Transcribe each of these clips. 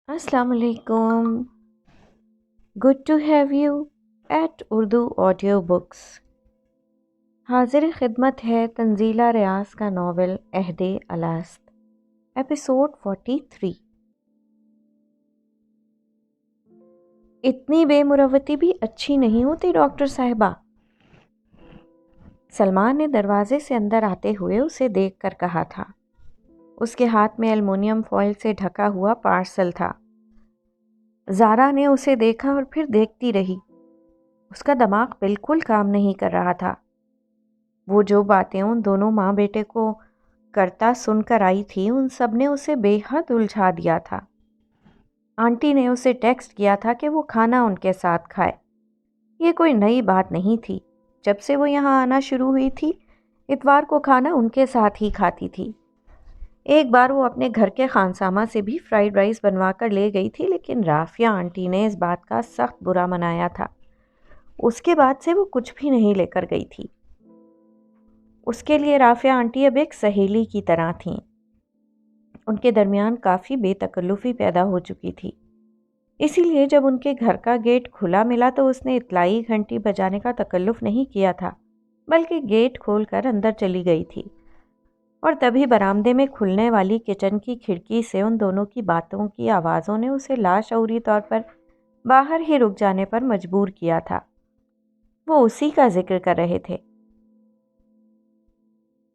السلام علیکم. Good to have you at Urdu audio books. حاضر خدمت ہے تنزیلہ ریاض کا ناول عہد الست، ایپیسوڈ 43. اتنی بے مروتی بھی اچھی نہیں ہوتی ڈاکٹر صاحبہ. سلمان نے دروازے سے اندر آتے ہوئے اسے دیکھ کر کہا تھا. اس کے ہاتھ میں ایلومینیم فوائل سے ڈھکا ہوا پارسل تھا. زارا نے اسے دیکھا اور پھر دیکھتی رہی. اس کا دماغ بالکل کام نہیں کر رہا تھا. وہ جو باتیں ان دونوں ماں بیٹے کو کرتا سن کر آئی تھی ان سب نے اسے بے حد الجھا دیا تھا. آنٹی نے اسے ٹیکسٹ کیا تھا کہ وہ کھانا ان کے ساتھ کھائے. یہ کوئی نئی بات نہیں تھی. جب سے وہ یہاں آنا شروع ہوئی تھی اتوار کو کھانا ان کے ساتھ ہی کھاتی تھی. ایک بار وہ اپنے گھر کے خانسامہ سے بھی فرائیڈ رائس بنوا کر لے گئی تھی، لیکن رافیہ آنٹی نے اس بات کا سخت برا منایا تھا. اس کے بعد سے وہ کچھ بھی نہیں لے کر گئی تھی. اس کے لیے رافیہ آنٹی اب ایک سہیلی کی طرح تھیں. ان کے درمیان کافی بے تکلفی پیدا ہو چکی تھی. اسی لیے جب ان کے گھر کا گیٹ کھلا ملا تو اس نے اطلاعی گھنٹی بجانے کا تکلف نہیں کیا تھا، بلکہ گیٹ کھول کر اندر چلی گئی تھی. اور تبھی برآمدے میں کھلنے والی کچن کی کھڑکی سے ان دونوں کی باتوں کی آوازوں نے اسے لاشعوری طور پر باہر ہی رک جانے پر مجبور کیا تھا. وہ اسی کا ذکر کر رہے تھے.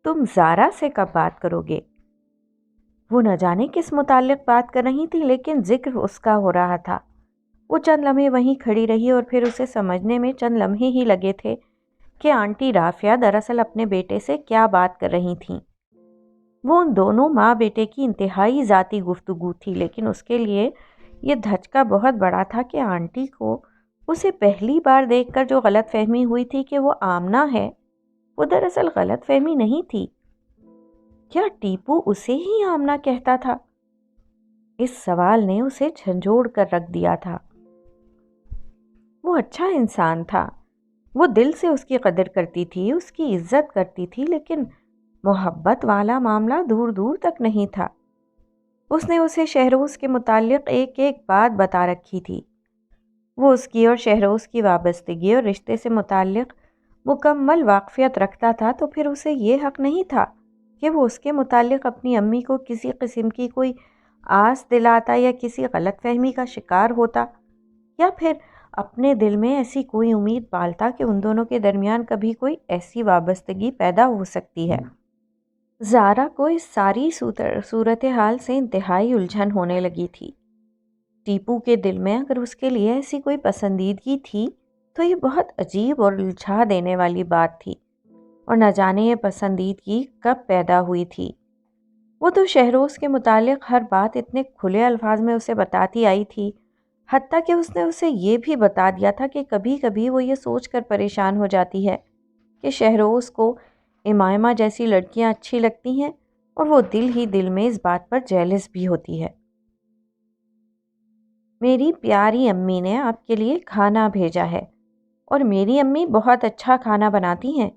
تم زارا سے کب بات کرو گے؟ وہ نہ جانے کس متعلق بات کر رہی تھی، لیکن ذکر اس کا ہو رہا تھا. وہ چند لمحے وہیں کھڑی رہی اور پھر اسے سمجھنے میں چند لمحے ہی لگے تھے کہ آنٹی رافیہ دراصل اپنے بیٹے سے کیا بات کر رہی تھیں. وہ ان دونوں ماں بیٹے کی انتہائی ذاتی گفتگو تھی، لیکن اس کے لیے یہ دھچکا بہت بڑا تھا کہ آنٹی کو اسے پہلی بار دیکھ کر جو غلط فہمی ہوئی تھی کہ وہ آمنہ ہے، وہ دراصل غلط فہمی نہیں تھی. کیا ٹیپو اسے ہی آمنہ کہتا تھا؟ اس سوال نے اسے جھنجھوڑ کر رکھ دیا تھا. وہ اچھا انسان تھا. وہ دل سے اس کی قدر کرتی تھی، اس کی عزت کرتی تھی، لیکن محبت والا معاملہ دور دور تک نہیں تھا. اس نے اسے شہروز کے متعلق ایک ایک بات بتا رکھی تھی. وہ اس کی اور شہروز کی وابستگی اور رشتے سے متعلق مکمل واقفیت رکھتا تھا، تو پھر اسے یہ حق نہیں تھا کہ وہ اس کے متعلق اپنی امی کو کسی قسم کی کوئی آس دلاتا یا کسی غلط فہمی کا شکار ہوتا، یا پھر اپنے دل میں ایسی کوئی امید پالتا کہ ان دونوں کے درمیان کبھی کوئی ایسی وابستگی پیدا ہو سکتی ہے. زارا کو اس ساری صورتحال سے انتہائی الجھن ہونے لگی تھی. ٹیپو کے دل میں اگر اس کے لیے ایسی کوئی پسندیدگی تھی تو یہ بہت عجیب اور الجھا دینے والی بات تھی، اور نہ جانے یہ پسندیدگی کب پیدا ہوئی تھی. وہ تو شہروز کے متعلق ہر بات اتنے کھلے الفاظ میں اسے بتاتی آئی تھی، حتیٰ کہ اس نے اسے یہ بھی بتا دیا تھا کہ کبھی کبھی وہ یہ سوچ کر پریشان ہو جاتی ہے کہ شہروز کو امائمہ جیسی لڑکیاں اچھی لگتی ہیں، اور وہ دل ہی دل میں اس بات پر جیلس بھی ہوتی ہے. میری پیاری امی نے آپ کے لیے کھانا بھیجا ہے، اور میری امی بہت اچھا کھانا بناتی ہیں.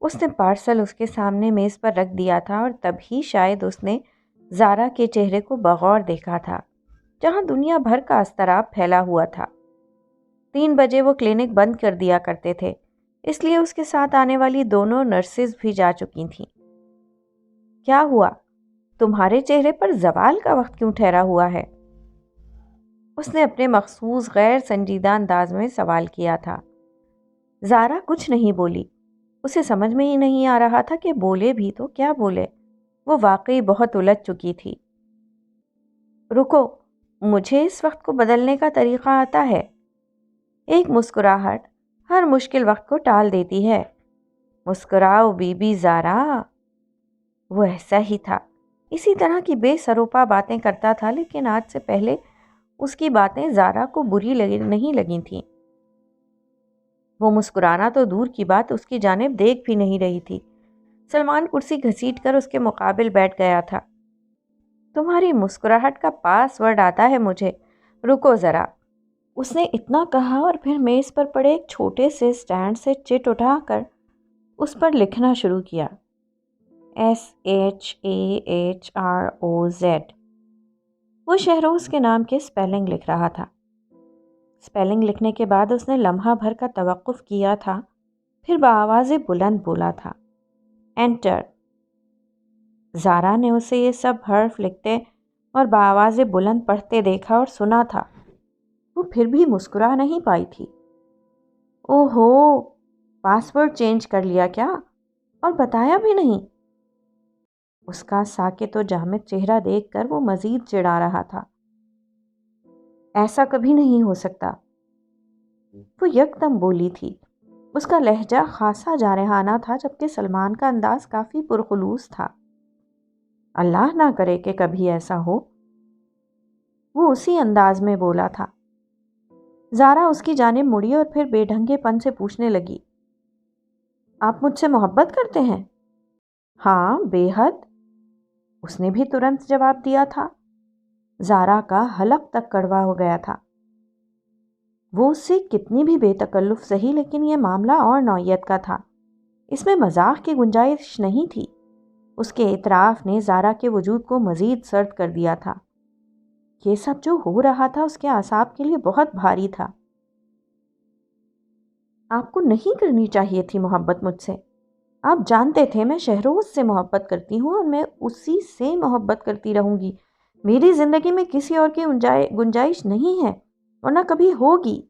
اس نے پارسل اس کے سامنے میز پر رکھ دیا تھا، اور تبھی شاید اس نے زارا کے چہرے کو بغور دیکھا تھا جہاں دنیا بھر کا اضطراب پھیلا ہوا تھا. 3 بجے وہ کلینک بند کر دیا کرتے تھے، اس لیے اس کے ساتھ آنے والی دونوں نرسز بھی جا چکی تھیں. کیا ہوا؟ تمہارے چہرے پر زوال کا وقت کیوں ٹھہرا ہوا ہے؟ اس نے اپنے مخصوص غیر سنجیدہ انداز میں سوال کیا تھا. زارا کچھ نہیں بولی. اسے سمجھ میں ہی نہیں آ رہا تھا کہ بولے بھی تو کیا بولے. وہ واقعی بہت الجھ چکی تھی. رکو، مجھے اس وقت کو بدلنے کا طریقہ آتا ہے. ایک مسکراہٹ ہر مشکل وقت کو ٹال دیتی ہے. مسکراؤ بی بی زارا. وہ ایسا ہی تھا، اسی طرح کی بے سروپا باتیں کرتا تھا، لیکن آج سے پہلے اس کی باتیں زارا کو بری نہیں لگی تھیں. وہ مسکرانا تو دور کی بات اس کی جانب دیکھ بھی نہیں رہی تھی. سلمان کرسی گھسیٹ کر اس کے مقابل بیٹھ گیا تھا. تمہاری مسکراہٹ کا پاس ورڈ آتا ہے مجھے. رکو ذرا. اس نے اتنا کہا اور پھر میز پر پڑے ایک چھوٹے سے سٹینڈ سے چٹ اٹھا کر اس پر لکھنا شروع کیا. SHAHROZ. وہ شہروز کے نام کے سپیلنگ لکھ رہا تھا۔ سپیلنگ لکھنے کے بعد اس نے لمحہ بھر کا توقف کیا تھا، پھر بآواز بلند بولا تھا، انٹر۔ زارا نے اسے یہ سب حرف لکھتے اور بآواز بلند پڑھتے دیکھا اور سنا تھا۔ وہ پھر بھی مسکرا نہیں پائی تھی۔ اوہو، پاسورڈ چینج کر لیا کیا؟ اور بتایا بھی نہیں؟ اس کا ساکت و جامد چہرہ دیکھ کر وہ مزید چڑھا رہا تھا۔ ایسا کبھی نہیں ہو سکتا، وہ یکدم بولی تھی۔ اس کا لہجہ خاصا جارحانہ تھا، جبکہ سلمان کا انداز کافی پرخلوص تھا۔ اللہ نہ کرے کہ کبھی ایسا ہو، وہ اسی انداز میں بولا تھا۔ زارا اس کی جانب مڑی اور پھر بے ڈھنگے پن سے پوچھنے لگی، آپ مجھ سے محبت کرتے ہیں؟ ہاں، بے حد، اس نے بھی ترنت جواب دیا تھا۔ زارا کا حلق تک کڑوا ہو گیا تھا۔ وہ اس سے کتنی بھی بے تکلف سہی، لیکن یہ معاملہ اور نوعیت کا تھا، اس میں مزاح کی گنجائش نہیں تھی۔ اس کے اعتراف نے زارا کے وجود کو مزید سرد کر دیا تھا۔ یہ سب جو ہو رہا تھا اس کے اعصاب کے لیے بہت بھاری تھا۔ آپ کو نہیں کرنی چاہیے تھی محبت مجھ سے۔ آپ جانتے تھے میں شہروز سے محبت کرتی ہوں اور میں اسی سے محبت کرتی رہوں گی۔ میری زندگی میں کسی اور کی گنجائش نہیں ہے اور نہ کبھی ہوگی۔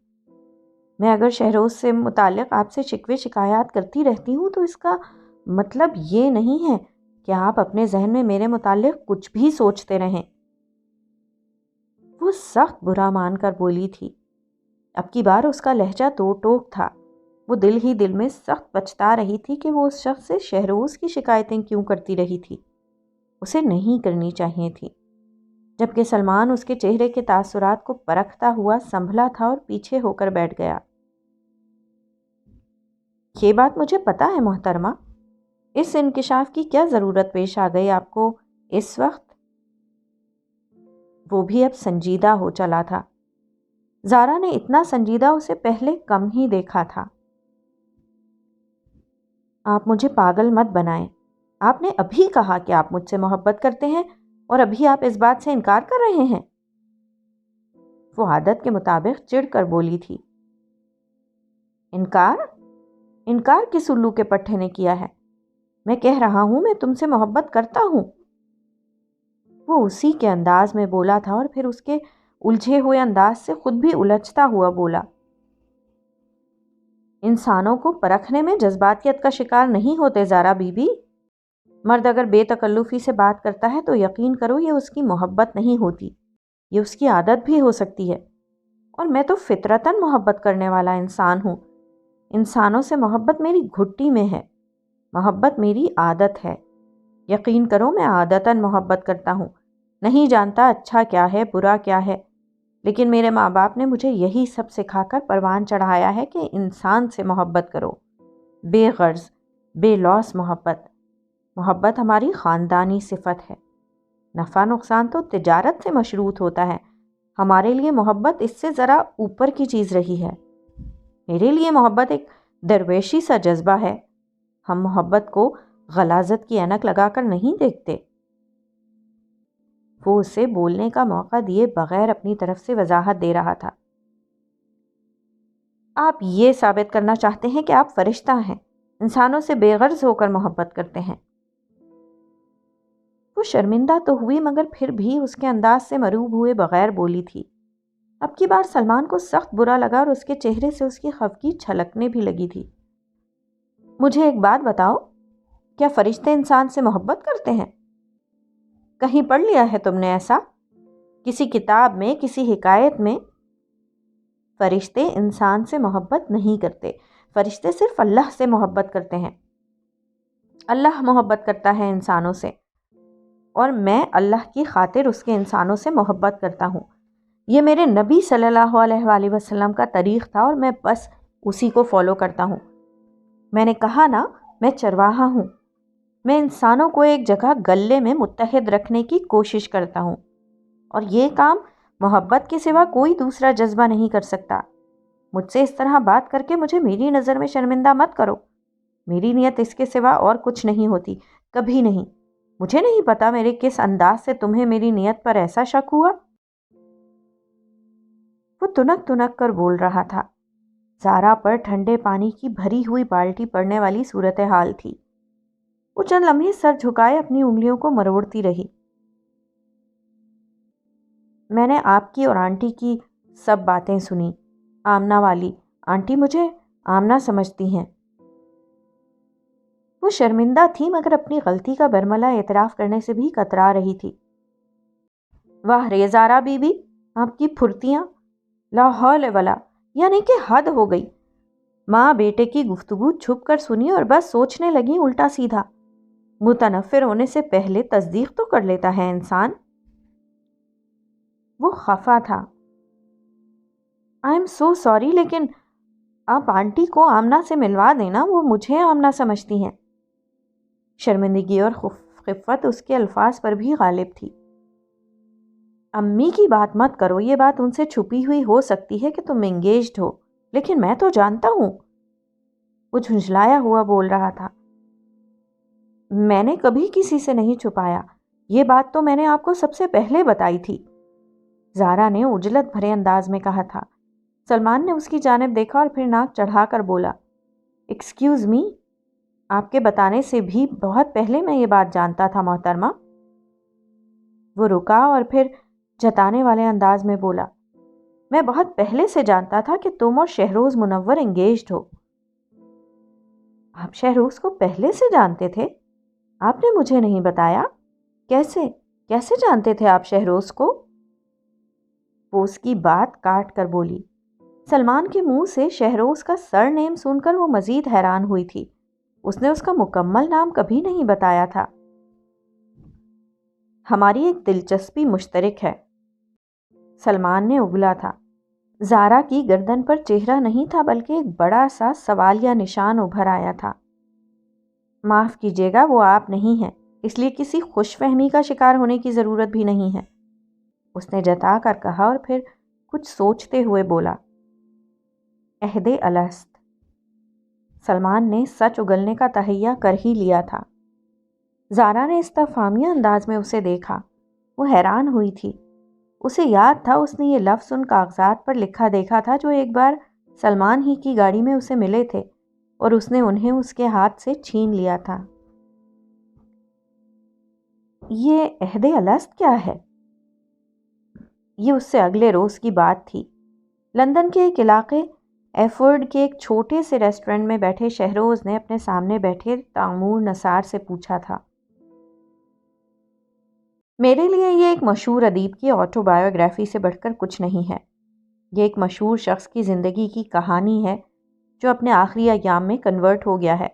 میں اگر شہروز سے متعلق آپ سے شکوے شکایات کرتی رہتی ہوں تو اس کا مطلب یہ نہیں ہے کہ آپ اپنے ذہن میں میرے متعلق کچھ بھی سوچتے رہیں۔ وہ سخت برا مان کر بولی تھی۔ اب کی بار اس کا لہجہ تو ٹوک تھا۔ وہ دل ہی دل میں سخت پچھتا رہی تھی کہ وہ اس شخص سے شہروز کی شکایتیں کیوں کرتی رہی تھی۔ اسے نہیں کرنی چاہیے تھی۔ جبکہ سلمان اس کے چہرے کے تاثرات کو پرکھتا ہوا سنبھلا تھا اور پیچھے ہو کر بیٹھ گیا۔ یہ بات مجھے پتا ہے محترمہ، اس انکشاف کی کیا ضرورت پیش آ گئی آپ کو اس وقت؟ وہ بھی اب سنجیدہ ہو چلا تھا۔ زارا نے اتنا سنجیدہ اسے پہلے کم ہی دیکھا تھا۔ آپ مجھے پاگل مت بنائیں۔ آپ نے ابھی کہا کہ آپ مجھ سے محبت کرتے ہیں اور ابھی آپ اس بات سے انکار کر رہے ہیں۔ وہ عادت کے مطابق چڑ کر بولی تھی۔ انکار کس الو کے پٹھے نے کیا ہے؟ میں کہہ رہا ہوں میں تم سے محبت کرتا ہوں۔ وہ اسی کے انداز میں بولا تھا اور پھر اس کے الجھے ہوئے انداز سے خود بھی الجھتا ہوا بولا، انسانوں کو پرکھنے میں جذباتیت کا شکار نہیں ہوتے زارا بی بی۔ مرد اگر بے تکلفی سے بات کرتا ہے تو یقین کرو یہ اس کی محبت نہیں ہوتی، یہ اس کی عادت بھی ہو سکتی ہے۔ اور میں تو فطرتاً محبت کرنے والا انسان ہوں۔ انسانوں سے محبت میری گھٹی میں ہے، محبت میری عادت ہے۔ یقین کرو میں عادتاً محبت کرتا ہوں، نہیں جانتا اچھا کیا ہے برا کیا ہے، لیکن میرے ماں باپ نے مجھے یہی سب سکھا کر پروان چڑھایا ہے کہ انسان سے محبت کرو، بے غرض بے لوث محبت ہماری خاندانی صفت ہے۔ نفع نقصان تو تجارت سے مشروط ہوتا ہے، ہمارے لیے محبت اس سے ذرا اوپر کی چیز رہی ہے۔ میرے لیے محبت ایک درویشی سا جذبہ ہے۔ ہم محبت کو غلاظت کی اینک لگا کر نہیں دیکھتے۔ وہ اسے بولنے کا موقع دیے بغیر اپنی طرف سے وضاحت دے رہا تھا۔ آپ یہ ثابت کرنا چاہتے ہیں کہ آپ فرشتہ ہیں، انسانوں سے بے غرض ہو کر محبت کرتے ہیں۔ وہ شرمندہ تو ہوئی مگر پھر بھی اس کے انداز سے مروب ہوئے بغیر بولی تھی۔ اب کی بار سلمان کو سخت برا لگا اور اس کے چہرے سے اس کی خفگی چھلکنے بھی لگی تھی۔ مجھے ایک بات بتاؤ، کیا فرشتے انسان سے محبت کرتے ہیں؟ کہیں پڑھ لیا ہے تم نے ایسا؟ کسی کتاب میں، کسی حکایت میں؟ فرشتے انسان سے محبت نہیں کرتے، فرشتے صرف اللہ سے محبت کرتے ہیں۔ اللہ محبت کرتا ہے انسانوں سے، اور میں اللہ کی خاطر اس کے انسانوں سے محبت کرتا ہوں۔ یہ میرے نبی صلی اللہ علیہ وآلہ وسلم کا طریق تھا اور میں بس اسی کو فالو کرتا ہوں۔ میں نے کہا نا، میں چرواہا ہوں۔ میں انسانوں کو ایک جگہ گلے میں متحد رکھنے کی کوشش کرتا ہوں، اور یہ کام محبت کے سوا کوئی دوسرا جذبہ نہیں کر سکتا۔ مجھ سے اس طرح بات کر کے مجھے میری نظر میں شرمندہ مت کرو۔ میری نیت اس کے سوا اور کچھ نہیں ہوتی، کبھی نہیں۔ مجھے نہیں پتا میرے کس انداز سے تمہیں میری نیت پر ایسا شک ہوا۔ وہ تنک تنک کر بول رہا تھا۔ زارا پر ٹھنڈے پانی کی بھری ہوئی بالٹی پڑنے والی صورتحال تھی۔ وہ چند لمحے سر جھکائے اپنی انگلیوں کو مروڑتی رہی۔ میں نے آپ کی اور آنٹی کی سب باتیں سنی۔ آمنہ والی آنٹی مجھے آمنہ سمجھتی ہیں۔ وہ شرمندہ تھی مگر اپنی غلطی کا برملا اعتراف کرنے سے بھی کترا رہی تھی۔ واہ رے زارا بی بی، آپ کی پھرتیاں لا حول ولا، یعنی کہ حد ہو گئی۔ ماں بیٹے کی گفتگو چھپ کر سنی اور بس سوچنے لگی الٹا سیدھا۔ متنفر ہونے سے پہلے تصدیق تو کر لیتا ہے انسان۔ وہ خفا تھا۔ آئی ایم سو سوری، لیکن آپ آنٹی کو آمنہ سے ملوا دینا، وہ مجھے آمنہ سمجھتی ہیں۔ شرمندگی اور خفت اس کے الفاظ پر بھی غالب تھی۔ امی کی بات مت کرو، یہ بات ان سے چھپی ہوئی ہو سکتی ہے کہ تم انگیجڈ ہو، لیکن میں تو جانتا ہوں۔ وہ جھنجھلایا ہوا بول رہا تھا۔ میں نے کبھی کسی سے نہیں چھپایا، یہ بات تو میں نے آپ کو سب سے پہلے بتائی تھی، زارا نے عجلت بھرے انداز میں کہا تھا۔ سلمان نے اس کی جانب دیکھا اور پھر ناک چڑھا کر بولا، ایکسکیوز می، آپ کے بتانے سے بھی بہت پہلے میں یہ بات جانتا تھا محترمہ۔ وہ رکا اور پھر جتانے والے انداز میں بولا، میں بہت پہلے سے جانتا تھا کہ تم اور شہروز منور انگیجڈ ہو۔ آپ شہروز کو پہلے سے جانتے تھے؟ آپ نے مجھے نہیں بتایا۔ کیسے جانتے تھے آپ شہروز کو؟ وہ اس کی بات کاٹ کر بولی۔ سلمان کے منہ سے شہروز کا سر نیم سن کر وہ مزید حیران ہوئی تھی۔ اس نے اس کا مکمل نام کبھی نہیں بتایا تھا۔ ہماری ایک دلچسپی مشترک ہے، سلمان نے اگلا تھا۔ زارا کی گردن پر چہرہ نہیں تھا بلکہ ایک بڑا سا سوالیہ نشان ابھر آیا تھا۔ معاف کیجیے گا، وہ آپ نہیں ہیں، اس لیے کسی خوش فہمی کا شکار ہونے کی ضرورت بھی نہیں ہے، اس نے جتا کر کہا اور پھر کچھ سوچتے ہوئے بولا، عہد الست۔ سلمان نے سچ اگلنے کا تہیہ کر ہی لیا تھا۔ زارا نے استفہامیہ انداز میں اسے دیکھا۔ وہ حیران ہوئی تھی۔ اسے یاد تھا اس نے یہ لفظ ان کاغذات پر لکھا دیکھا تھا جو ایک بار سلمان ہی کی گاڑی میں اسے ملے تھے اور اس نے انہیں اس کے ہاتھ سے چھین لیا تھا۔ یہ عہد الست کیا ہے؟ یہ اس سے اگلے روز کی بات تھی۔ لندن کے ایک علاقے ایفورڈ کے ایک چھوٹے سے ریسٹورنٹ میں بیٹھے شہروز نے اپنے سامنے بیٹھے تیمور نثار سے پوچھا تھا، میرے لیے یہ ایک مشہور ادیب کی آٹو بایوگرافی سے بڑھ کر کچھ نہیں ہے۔ یہ ایک مشہور شخص کی زندگی کی کہانی ہے جو اپنے آخری ایام میں کنورٹ ہو گیا ہے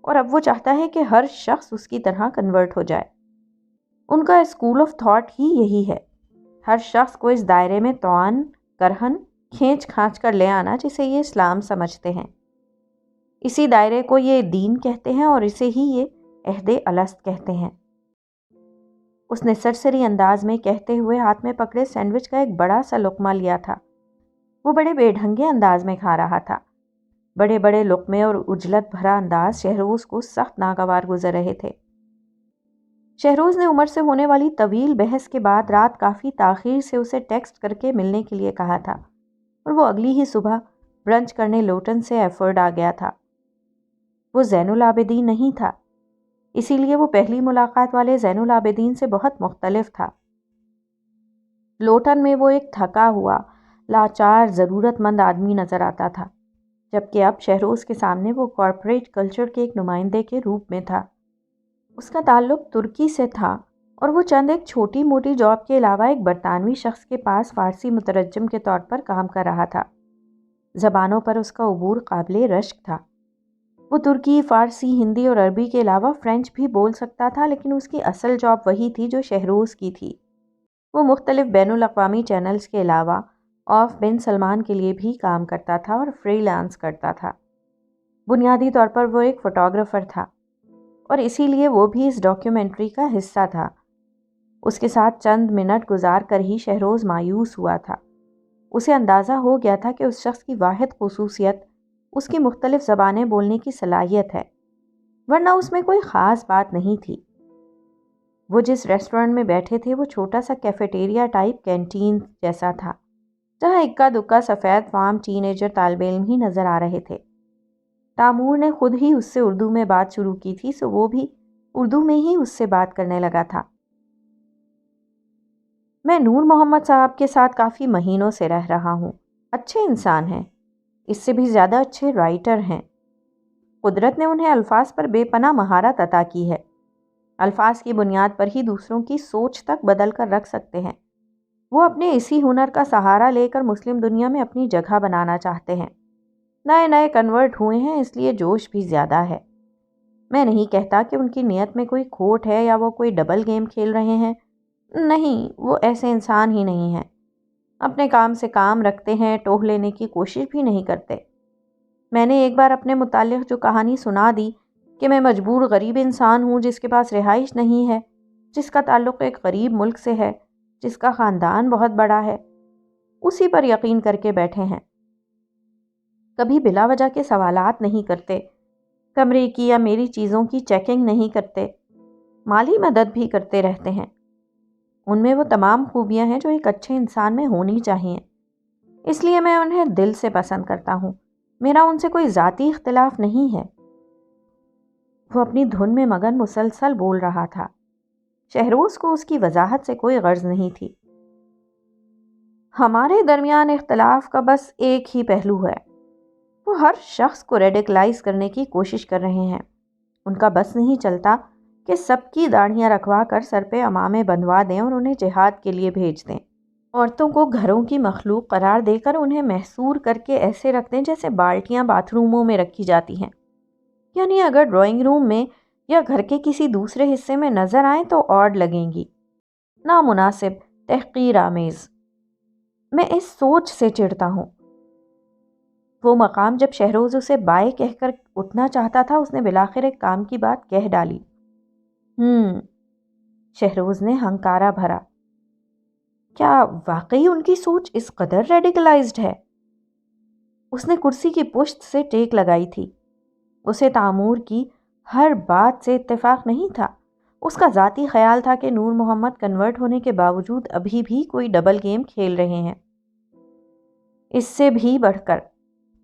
اور اب وہ چاہتا ہے کہ ہر شخص اس کی طرح کنورٹ ہو جائے۔ ان کا اسکول آف تھاٹ ہی یہی ہے، ہر شخص کو اس دائرے میں توان کرہن کھینچ کھانچ کر لے آنا جسے یہ اسلام سمجھتے ہیں۔ اسی دائرے کو یہ دین کہتے ہیں اور اسے ہی یہ عہد الست کہتے ہیں۔ اس نے سرسری انداز میں کہتے ہوئے ہاتھ میں پکڑے سینڈوچ کا ایک بڑا سا لقمہ لیا تھا۔ وہ بڑے بے ڈھنگے انداز میں کھا رہا تھا۔ بڑے بڑے لقمے اور عجلت بھرا انداز شہروز کو سخت ناگوار گزر رہے تھے۔ شہروز نے عمر سے ہونے والی طویل بحث کے بعد رات کافی تاخیر سے اسے ٹیکسٹ کر کے ملنے کے لیے کہا تھا اور وہ اگلی ہی صبح برنچ کرنے لوٹن سے ایفورڈ آ گیا تھا۔ وہ زین العابدین نہیں تھا، اسی لیے وہ پہلی ملاقات والے زین العابدین سے بہت مختلف تھا۔ لوٹن میں وہ ایک تھکا ہوا، لاچار، ضرورت مند آدمی نظر آتا تھا، جبکہ اب شہروز کے سامنے وہ کارپوریٹ کلچر کے ایک نمائندے کے روپ میں تھا۔ اس کا تعلق ترکی سے تھا اور وہ چند ایک چھوٹی موٹی جاب کے علاوہ ایک برطانوی شخص کے پاس فارسی مترجم کے طور پر کام کر رہا تھا۔ زبانوں پر اس کا عبور قابل رشک تھا۔ وہ ترکی، فارسی، ہندی اور عربی کے علاوہ فرینچ بھی بول سکتا تھا، لیکن اس کی اصل جاب وہی تھی جو شہروز کی تھی۔ وہ مختلف بین الاقوامی چینلز کے علاوہ آف بن سلمان کے لیے بھی کام کرتا تھا اور فری لانس کرتا تھا۔ بنیادی طور پر وہ ایک فوٹوگرافر تھا اور اسی لیے وہ بھی اس ڈاکیومنٹری کا حصہ تھا۔ اس کے ساتھ چند منٹ گزار کر ہی شہروز مایوس ہوا تھا۔ اسے اندازہ ہو گیا تھا کہ اس شخص کی واحد خصوصیت اس کی مختلف زبانیں بولنے کی صلاحیت ہے، ورنہ اس میں کوئی خاص بات نہیں تھی۔ وہ جس ریسٹورنٹ میں بیٹھے تھے وہ چھوٹا سا کیفیٹیریا ٹائپ کینٹین جیسا تھا۔ جہاں اکا دکا سفید فام ٹین ایجر طالب علم ہی نظر آ رہے تھے۔ تامور نے خود ہی اس سے اردو میں بات شروع کی تھی، سو وہ بھی اردو میں ہی اس سے بات کرنے لگا تھا۔ میں نور محمد صاحب کے ساتھ کافی مہینوں سے رہ رہا ہوں، اچھے انسان ہیں، اس سے بھی زیادہ اچھے رائٹر ہیں۔ قدرت نے انہیں الفاظ پر بے پناہ مہارت عطا کی ہے، الفاظ کی بنیاد پر ہی دوسروں کی سوچ تک بدل کر رکھ سکتے ہیں۔ وہ اپنے اسی ہنر کا سہارا لے کر مسلم دنیا میں اپنی جگہ بنانا چاہتے ہیں۔ نئے نئے کنورٹ ہوئے ہیں، اس لیے جوش بھی زیادہ ہے۔ میں نہیں کہتا کہ ان کی نیت میں کوئی کھوٹ ہے یا وہ کوئی ڈبل گیم کھیل رہے ہیں، نہیں، وہ ایسے انسان ہی نہیں ہیں۔ اپنے کام سے کام رکھتے ہیں، ٹوہ لینے کی کوشش بھی نہیں کرتے۔ میں نے ایک بار اپنے متعلق جو کہانی سنا دی کہ میں مجبور غریب انسان ہوں جس کے پاس رہائش نہیں ہے، جس کا تعلق ایک غریب ملک سے ہے، جس کا خاندان بہت بڑا ہے، اسی پر یقین کر کے بیٹھے ہیں۔ کبھی بلا وجہ کے سوالات نہیں کرتے، کمرے کی یا میری چیزوں کی چیکنگ نہیں کرتے، مالی مدد بھی کرتے رہتے ہیں۔ ان میں وہ تمام خوبیاں ہیں جو ایک اچھے انسان میں ہونی چاہیے، اس لیے میں انہیں دل سے پسند کرتا ہوں۔ میرا ان سے کوئی ذاتی اختلاف نہیں ہے۔ وہ اپنی دھن میں مگن مسلسل بول رہا تھا۔ شہروز کو اس کی وضاحت سے کوئی غرض نہیں تھی۔ ہمارے درمیان اختلاف کا بس ایک ہی پہلو ہے، وہ ہر شخص کو ریڈیکلائز کرنے کی کوشش کر رہے ہیں۔ ان کا بس نہیں چلتا کہ سب کی داڑھیاں رکھوا کر سر پہ عمامے بندھوا دیں اور انہیں جہاد کے لیے بھیج دیں۔ عورتوں کو گھروں کی مخلوق قرار دے کر انہیں محصور کر کے ایسے رکھ دیں جیسے بالٹیاں باتھ روموں میں رکھی جاتی ہیں، یعنی اگر ڈرائنگ روم میں یا گھر کے کسی دوسرے حصے میں نظر آئیں تو آڈ لگیں گی، نامناسب، تحقیر آمیز۔ میں اس سوچ سے چڑھتا ہوں۔ وہ مقام جب شہروز اسے بائے کہہ کر اٹھنا چاہتا تھا، اس نے بلاخر ایک کام کی بات کہہ ڈالی۔ شہروز نے ہنکارا بھرا۔ کیا واقعی ان کی سوچ اس قدر ریڈیکلائزڈ ہے؟ اس نے کرسی کی پشت سے ٹیک لگائی تھی۔ اسے تامور کی ہر بات سے اتفاق نہیں تھا۔ اس کا ذاتی خیال تھا کہ نور محمد کنورٹ ہونے کے باوجود ابھی بھی کوئی ڈبل گیم کھیل رہے ہیں، اس سے بھی بڑھ کر۔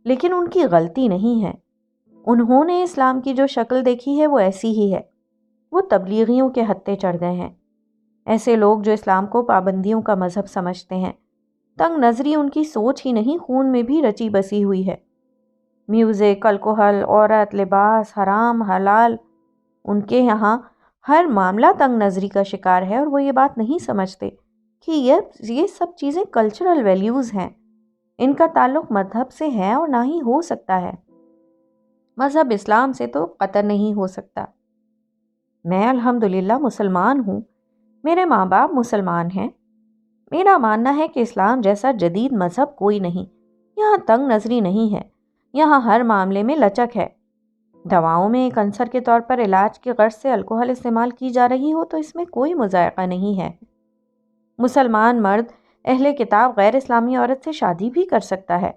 لیکن ان کی غلطی نہیں ہے۔ انہوں نے اسلام کی جو شکل دیکھی ہے وہ ایسی ہی ہے۔ وہ تبلیغیوں کے ہتھے چڑھ گئے ہیں، ایسے لوگ جو اسلام کو پابندیوں کا مذہب سمجھتے ہیں۔ تنگ نظری ان کی سوچ ہی نہیں، خون میں بھی رچی بسی ہوئی ہے۔ میوزک، الکوہل، عورت، لباس، حرام، حلال، ان کے یہاں ہر معاملہ تنگ نظری کا شکار ہے، اور وہ یہ بات نہیں سمجھتے کہ یہ سب چیزیں کلچرل ویلیوز ہیں۔ ان کا تعلق مذہب سے ہے اور نہ ہی ہو سکتا ہے۔ مذہب اسلام سے تو قطع نہیں ہو سکتا۔ میں الحمدللہ مسلمان ہوں، میرے ماں باپ مسلمان ہیں۔ میرا ماننا ہے کہ اسلام جیسا جدید مذہب کوئی نہیں۔ یہاں تنگ نظری نہیں ہے، یہاں ہر معاملے میں لچک ہے۔ دواؤں میں ایک عنصر کے طور پر علاج کی غرض سے الکوہل استعمال کی جا رہی ہو تو اس میں کوئی مذائقہ نہیں ہے۔ مسلمان مرد اہل کتاب غیر اسلامی عورت سے شادی بھی کر سکتا ہے۔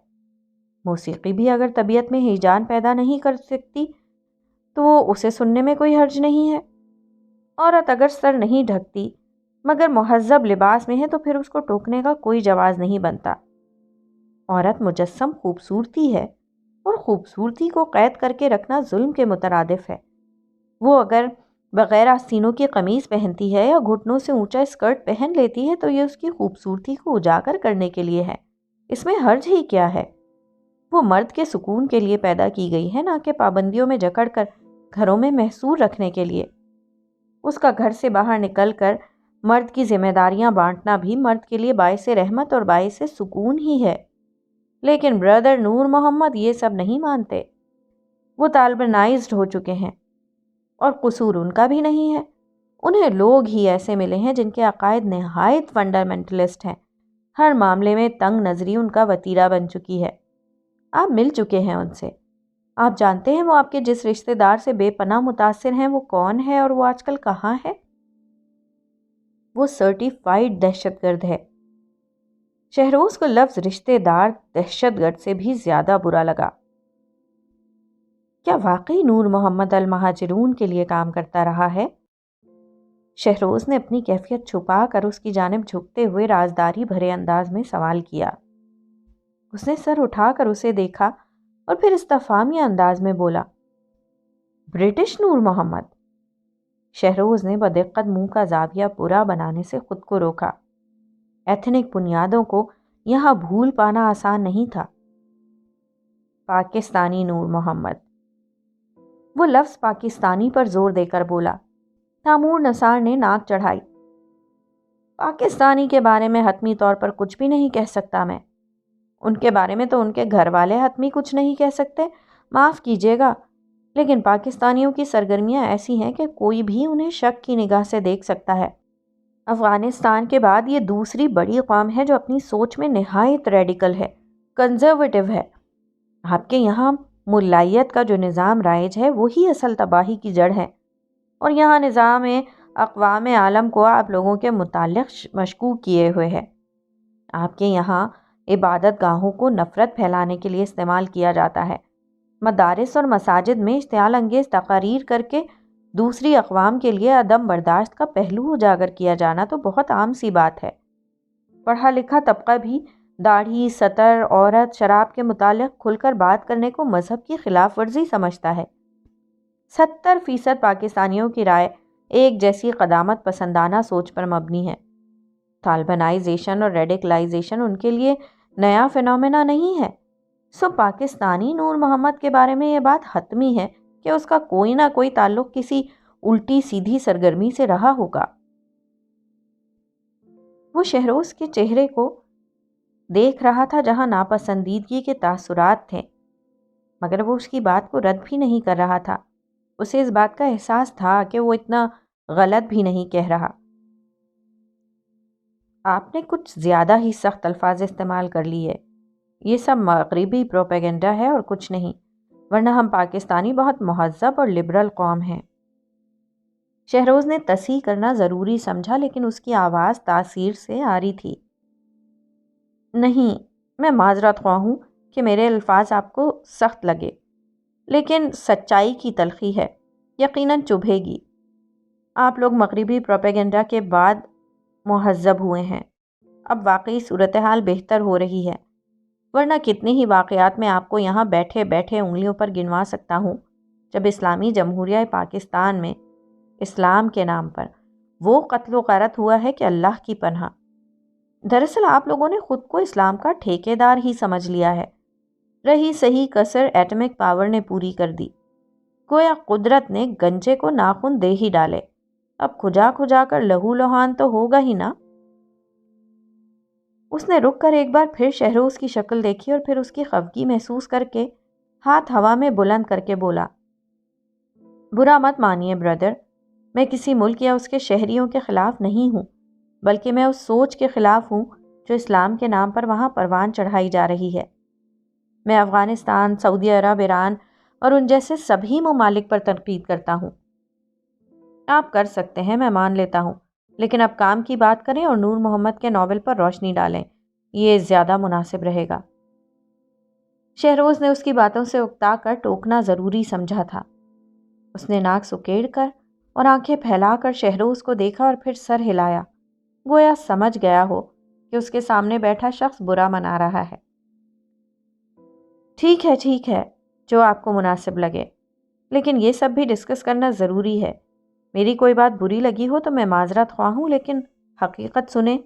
موسیقی بھی اگر طبیعت میں ہیجان پیدا نہیں کر سکتی تو اسے سننے میں کوئی حرج نہیں ہے۔ عورت اگر سر نہیں ڈھکتی مگر مہذب لباس میں ہے تو پھر اس کو ٹوکنے کا کوئی جواز نہیں بنتا۔ عورت مجسم خوبصورتی ہے، اور خوبصورتی کو قید کر کے رکھنا ظلم کے مترادف ہے۔ وہ اگر بغیر آستینوں کی قمیص پہنتی ہے یا گھٹنوں سے اونچا اسکرٹ پہن لیتی ہے تو یہ اس کی خوبصورتی کو اجاگر کرنے کے لیے ہے، اس میں حرج ہی کیا ہے؟ وہ مرد کے سکون کے لیے پیدا کی گئی ہے، نہ کہ پابندیوں میں جکڑ کر گھروں میں محصور رکھنے کے لیے۔ اس کا گھر سے باہر نکل کر مرد کی ذمہ داریاں بانٹنا بھی مرد کے لیے باعث رحمت اور باعث سکون ہی ہے۔ لیکن برادر نور محمد یہ سب نہیں مانتے۔ وہ طالبنائزڈ ہو چکے ہیں، اور قصور ان کا بھی نہیں ہے۔ انہیں لوگ ہی ایسے ملے ہیں جن کے عقائد نہایت فنڈامنٹلسٹ ہیں۔ ہر معاملے میں تنگ نظری ان کا وتیرہ بن چکی ہے۔ آپ مل چکے ہیں ان سے۔ آپ جانتے ہیں وہ آپ کے جس رشتہ دار سے بے پناہ متاثر ہیں وہ کون ہے اور وہ آج کل کہاں ہے؟ وہ سرٹیفائیڈ دہشت گرد ہے۔ شہروز کو لفظ رشتہ دار دہشت گرد سے بھی زیادہ برا لگا۔ کیا واقعی نور محمد المہاجرون کے لیے کام کرتا رہا ہے؟ شہروز نے اپنی کیفیت چھپا کر اس کی جانب جھکتے ہوئے رازداری بھرے انداز میں سوال کیا۔ اس نے سر اٹھا کر اسے دیکھا اور پھر استفہامیہ انداز میں بولا، برٹش نور محمد؟ شہروز نے بدقت منہ کا زاویہ پورا بنانے سے خود کو روکا۔ ایتھنک بنیادوں کو یہاں بھول پانا آسان نہیں تھا۔ پاکستانی نور محمد۔ وہ لفظ پاکستانی پر زور دے کر بولا۔ تیمور نثار نے ناک چڑھائی۔ پاکستانی کے بارے میں حتمی طور پر کچھ بھی نہیں کہہ سکتا میں۔ ان کے بارے میں تو ان کے گھر والے حتمی کچھ نہیں کہہ سکتے، معاف کیجیے گا، لیکن پاکستانیوں کی سرگرمیاں ایسی ہیں کہ کوئی بھی انہیں شک کی نگاہ سے دیکھ سکتا ہے۔ افغانستان کے بعد یہ دوسری بڑی قوم ہے جو اپنی سوچ میں نہایت ریڈیکل ہے، کنزرویٹو ہے۔ آپ کے یہاں ملائیت کا جو نظام رائج ہے وہی اصل تباہی کی جڑ ہے، اور یہاں نظام اقوام عالم کو آپ لوگوں کے متعلق مشکوک کیے ہوئے ہے۔ آپ کے یہاں عبادت گاہوں کو نفرت پھیلانے کے لیے استعمال کیا جاتا ہے۔ مدارس اور مساجد میں اشتعال انگیز تقاریر کر کے دوسری اقوام کے لیے عدم برداشت کا پہلو اجاگر کیا جانا تو بہت عام سی بات ہے۔ پڑھا لکھا طبقہ بھی داڑھی، سطر، عورت، شراب کے متعلق کھل کر بات کرنے کو مذہب کی خلاف ورزی سمجھتا ہے۔ 70% پاکستانیوں کی رائے ایک جیسی قدامت پسندانہ سوچ پر مبنی ہے۔ طالبانائزیشن اور ریڈیکلائزیشن ان کے لیے نیا فینومینا نہیں ہے۔ سو پاکستانی نور محمد کے بارے میں یہ بات حتمی ہے کہ اس کا کوئی نہ کوئی تعلق کسی الٹی سیدھی سرگرمی سے رہا ہوگا۔ وہ شہروز کے چہرے کو دیکھ رہا تھا جہاں ناپسندیدگی کے تاثرات تھے، مگر وہ اس کی بات کو رد بھی نہیں کر رہا تھا۔ اسے اس بات کا احساس تھا کہ وہ اتنا غلط بھی نہیں کہہ رہا۔ آپ نے کچھ زیادہ ہی سخت الفاظ استعمال کر لیے۔ یہ سب مغربی پروپیگنڈا ہے اور کچھ نہیں، ورنہ ہم پاکستانی بہت مہذب اور لبرل قوم ہیں۔ شہروز نے تصحیح کرنا ضروری سمجھا، لیکن اس کی آواز تاثیر سے آ رہی تھی۔ نہیں، میں معذرت خواہ ہوں کہ میرے الفاظ آپ کو سخت لگے، لیکن سچائی کی تلخی ہے، یقیناً چبھے گی۔ آپ لوگ مغربی پروپیگنڈا کے بعد مہذب ہوئے ہیں۔ اب واقعی صورتحال بہتر ہو رہی ہے، ورنہ کتنے ہی واقعات میں آپ کو یہاں بیٹھے بیٹھے انگلیوں پر گنوا سکتا ہوں جب اسلامی جمہوریہ پاکستان میں اسلام کے نام پر وہ قتل و غارت ہوا ہے کہ اللہ کی پناہ۔ دراصل آپ لوگوں نے خود کو اسلام کا ٹھیکیدار ہی سمجھ لیا ہے۔ رہی صحیح کسر ایٹمک پاور نے پوری کر دی۔ گویا قدرت نے گنجے کو ناخن دے ہی ڈالے، اب کھجا کھجا کر لہو لہان تو ہوگا ہی نا۔ اس نے رک کر ایک بار پھر شہروز کی شکل دیکھی اور پھر اس کی خفگی محسوس کر کے ہاتھ ہوا میں بلند کر کے بولا، برا مت مانیے بردر، میں کسی ملک یا اس کے شہریوں کے خلاف نہیں ہوں، بلکہ میں اس سوچ کے خلاف ہوں جو اسلام کے نام پر وہاں پروان چڑھائی جا رہی ہے۔ میں افغانستان، سعودی عرب، ایران اور ان جیسے سبھی ممالک پر تنقید کرتا ہوں۔ آپ کر سکتے ہیں، میں مان لیتا ہوں، لیکن اب کام کی بات کریں اور نور محمد کے ناول پر روشنی ڈالیں، یہ زیادہ مناسب رہے گا۔ شہروز نے اس کی باتوں سے اکتا کر ٹوکنا ضروری سمجھا تھا۔ اس نے ناک سکیڑ کر اور آنکھیں پھیلا کر شہروز کو دیکھا اور پھر سر ہلایا، گویا سمجھ گیا ہو کہ اس کے سامنے بیٹھا شخص برا منا رہا ہے۔ ٹھیک ہے، جو آپ کو مناسب لگے، لیکن یہ سب بھی ڈسکس کرنا ضروری ہے۔ میری کوئی بات بری لگی ہو تو میں معذرت خواہ ہوں، لیکن حقیقت سنیں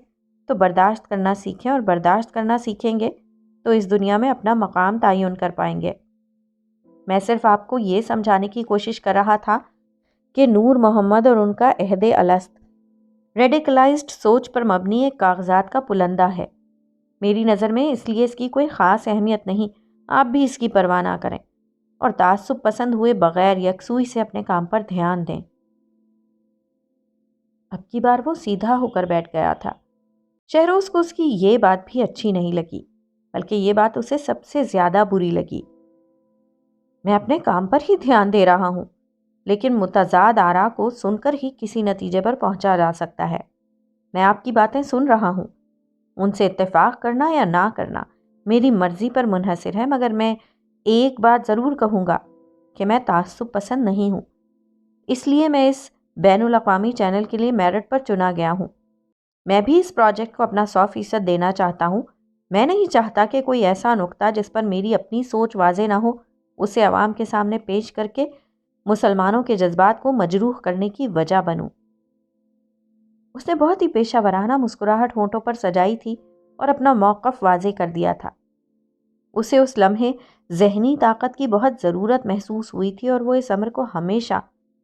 تو برداشت کرنا سیکھیں، اور برداشت کرنا سیکھیں گے تو اس دنیا میں اپنا مقام تعین کر پائیں گے۔ میں صرف آپ کو یہ سمجھانے کی کوشش کر رہا تھا کہ نور محمد اور ان کا عہد الست ریڈیکلائزڈ سوچ پر مبنی ایک کاغذات کا پلندہ ہے۔ میری نظر میں اس لیے اس کی کوئی خاص اہمیت نہیں، آپ بھی اس کی پرواہ نہ کریں اور تعصب پسند ہوئے بغیر یکسوئی سے اپنے کام پر دھیان دیں۔ اب کی بار وہ سیدھا ہو کر بیٹھ گیا تھا۔ شہروز کو اس کی یہ بات بھی اچھی نہیں لگی، بلکہ یہ بات اسے سب سے زیادہ بری لگی۔ میں اپنے کام پر ہی دھیان دے رہا ہوں، لیکن متضاد آراء کو سن کر ہی کسی نتیجے پر پہنچا جا سکتا ہے۔ میں آپ کی باتیں سن رہا ہوں، ان سے اتفاق کرنا یا نہ کرنا میری مرضی پر منحصر ہے، مگر میں ایک بات ضرور کہوں گا کہ میں تعصب پسند نہیں ہوں، اس لیے میں اس بین الاقوامی چینل کے لیے میرٹ پر چنا گیا ہوں۔ میں بھی اس پروجیکٹ کو اپنا 100% دینا چاہتا ہوں، میں نہیں چاہتا کہ کوئی ایسا نقطہ جس پر میری اپنی سوچ واضح نہ ہو اسے عوام کے سامنے پیش کر کے مسلمانوں کے جذبات کو مجروح کرنے کی وجہ بنوں۔ اس نے بہت ہی پیشہ ورانہ مسکراہٹ ہونٹوں پر سجائی تھی اور اپنا موقف واضح کر دیا تھا۔ اسے اس لمحے ذہنی طاقت کی بہت ضرورت محسوس ہوئی تھی اور وہ اس امر کو ہمیشہ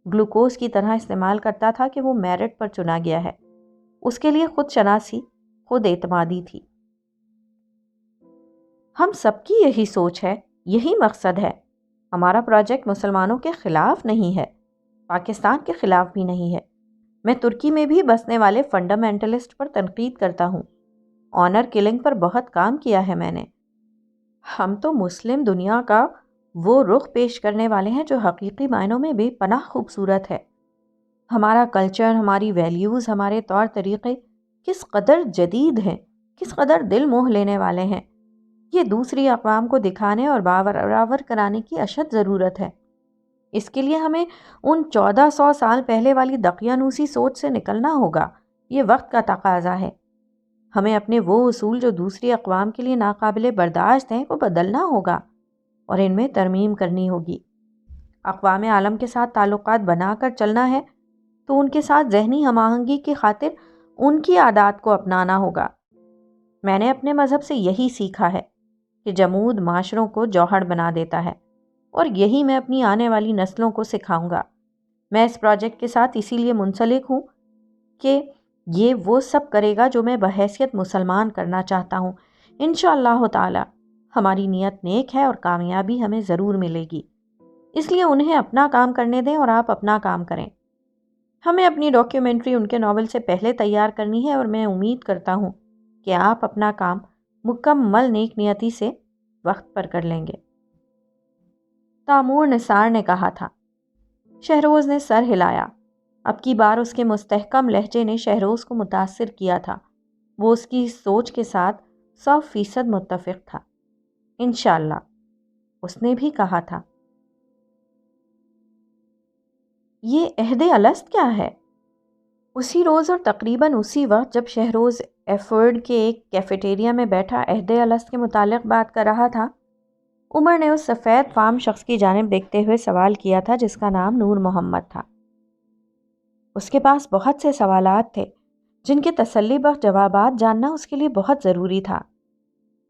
گلوکوز کی طرح استعمال کرتا تھا کہ وہ میرٹ پر چنا گیا ہے۔ اس کے لیے خود شناسی، خود اعتمادی تھی۔ ہم سب کی یہی سوچ ہے، یہی مقصد ہے۔ ہمارا پروجیکٹ مسلمانوں کے خلاف نہیں ہے، پاکستان کے خلاف بھی نہیں ہے۔ میں ترکی میں بھی بسنے والے فنڈامنٹلسٹ پر تنقید کرتا ہوں۔ آنر کلنگ پر بہت کام کیا ہے میں نے۔ ہم تو مسلم دنیا کا وہ رخ پیش کرنے والے ہیں جو حقیقی معنوں میں بے پناہ خوبصورت ہے۔ ہمارا کلچر، ہماری ویلیوز، ہمارے طور طریقے کس قدر جدید ہیں، کس قدر دل موہ لینے والے ہیں، یہ دوسری اقوام کو دکھانے اور باور کرانے کی اشد ضرورت ہے۔ اس کے لیے ہمیں ان 1400 سال پہلے والی دقیانوسی سوچ سے نکلنا ہوگا۔ یہ وقت کا تقاضا ہے۔ ہمیں اپنے وہ اصول جو دوسری اقوام کے لیے ناقابل برداشت ہیں کو بدلنا ہوگا اور ان میں ترمیم کرنی ہوگی۔ اقوام عالم کے ساتھ تعلقات بنا کر چلنا ہے تو ان کے ساتھ ذہنی ہم آہنگی کی خاطر ان کی عادات کو اپنانا ہوگا۔ میں نے اپنے مذہب سے یہی سیکھا ہے کہ جمود معاشروں کو جوہر بنا دیتا ہے، اور یہی میں اپنی آنے والی نسلوں کو سکھاؤں گا۔ میں اس پروجیکٹ کے ساتھ اسی لیے منسلک ہوں کہ یہ وہ سب کرے گا جو میں بحیثیت مسلمان کرنا چاہتا ہوں۔ انشاءاللہ تعالی ہماری نیت نیک ہے اور کامیابی ہمیں ضرور ملے گی۔ اس لیے انہیں اپنا کام کرنے دیں اور آپ اپنا کام کریں۔ ہمیں اپنی ڈاکیومنٹری ان کے ناول سے پہلے تیار کرنی ہے اور میں امید کرتا ہوں کہ آپ اپنا کام مکمل نیک نیتی سے وقت پر کر لیں گے۔ تامور نثار نے کہا تھا۔ شہروز نے سر ہلایا۔ اب کی بار اس کے مستحکم لہجے نے شہروز کو متاثر کیا تھا۔ وہ اس کی سوچ کے ساتھ 100% متفق تھا۔ انشاءاللہ، اس نے بھی کہا تھا۔ یہ عہد الست کیا ہے؟ اسی روز اور تقریباً اسی وقت جب شہروز ایفرڈ کے ایک کیفیٹیریا میں بیٹھا عہد الست کے متعلق بات کر رہا تھا، عمر نے اس سفید فام شخص کی جانب دیکھتے ہوئے سوال کیا تھا جس کا نام نور محمد تھا۔ اس کے پاس بہت سے سوالات تھے جن کے تسلی بخش جوابات جاننا اس کے لیے بہت ضروری تھا۔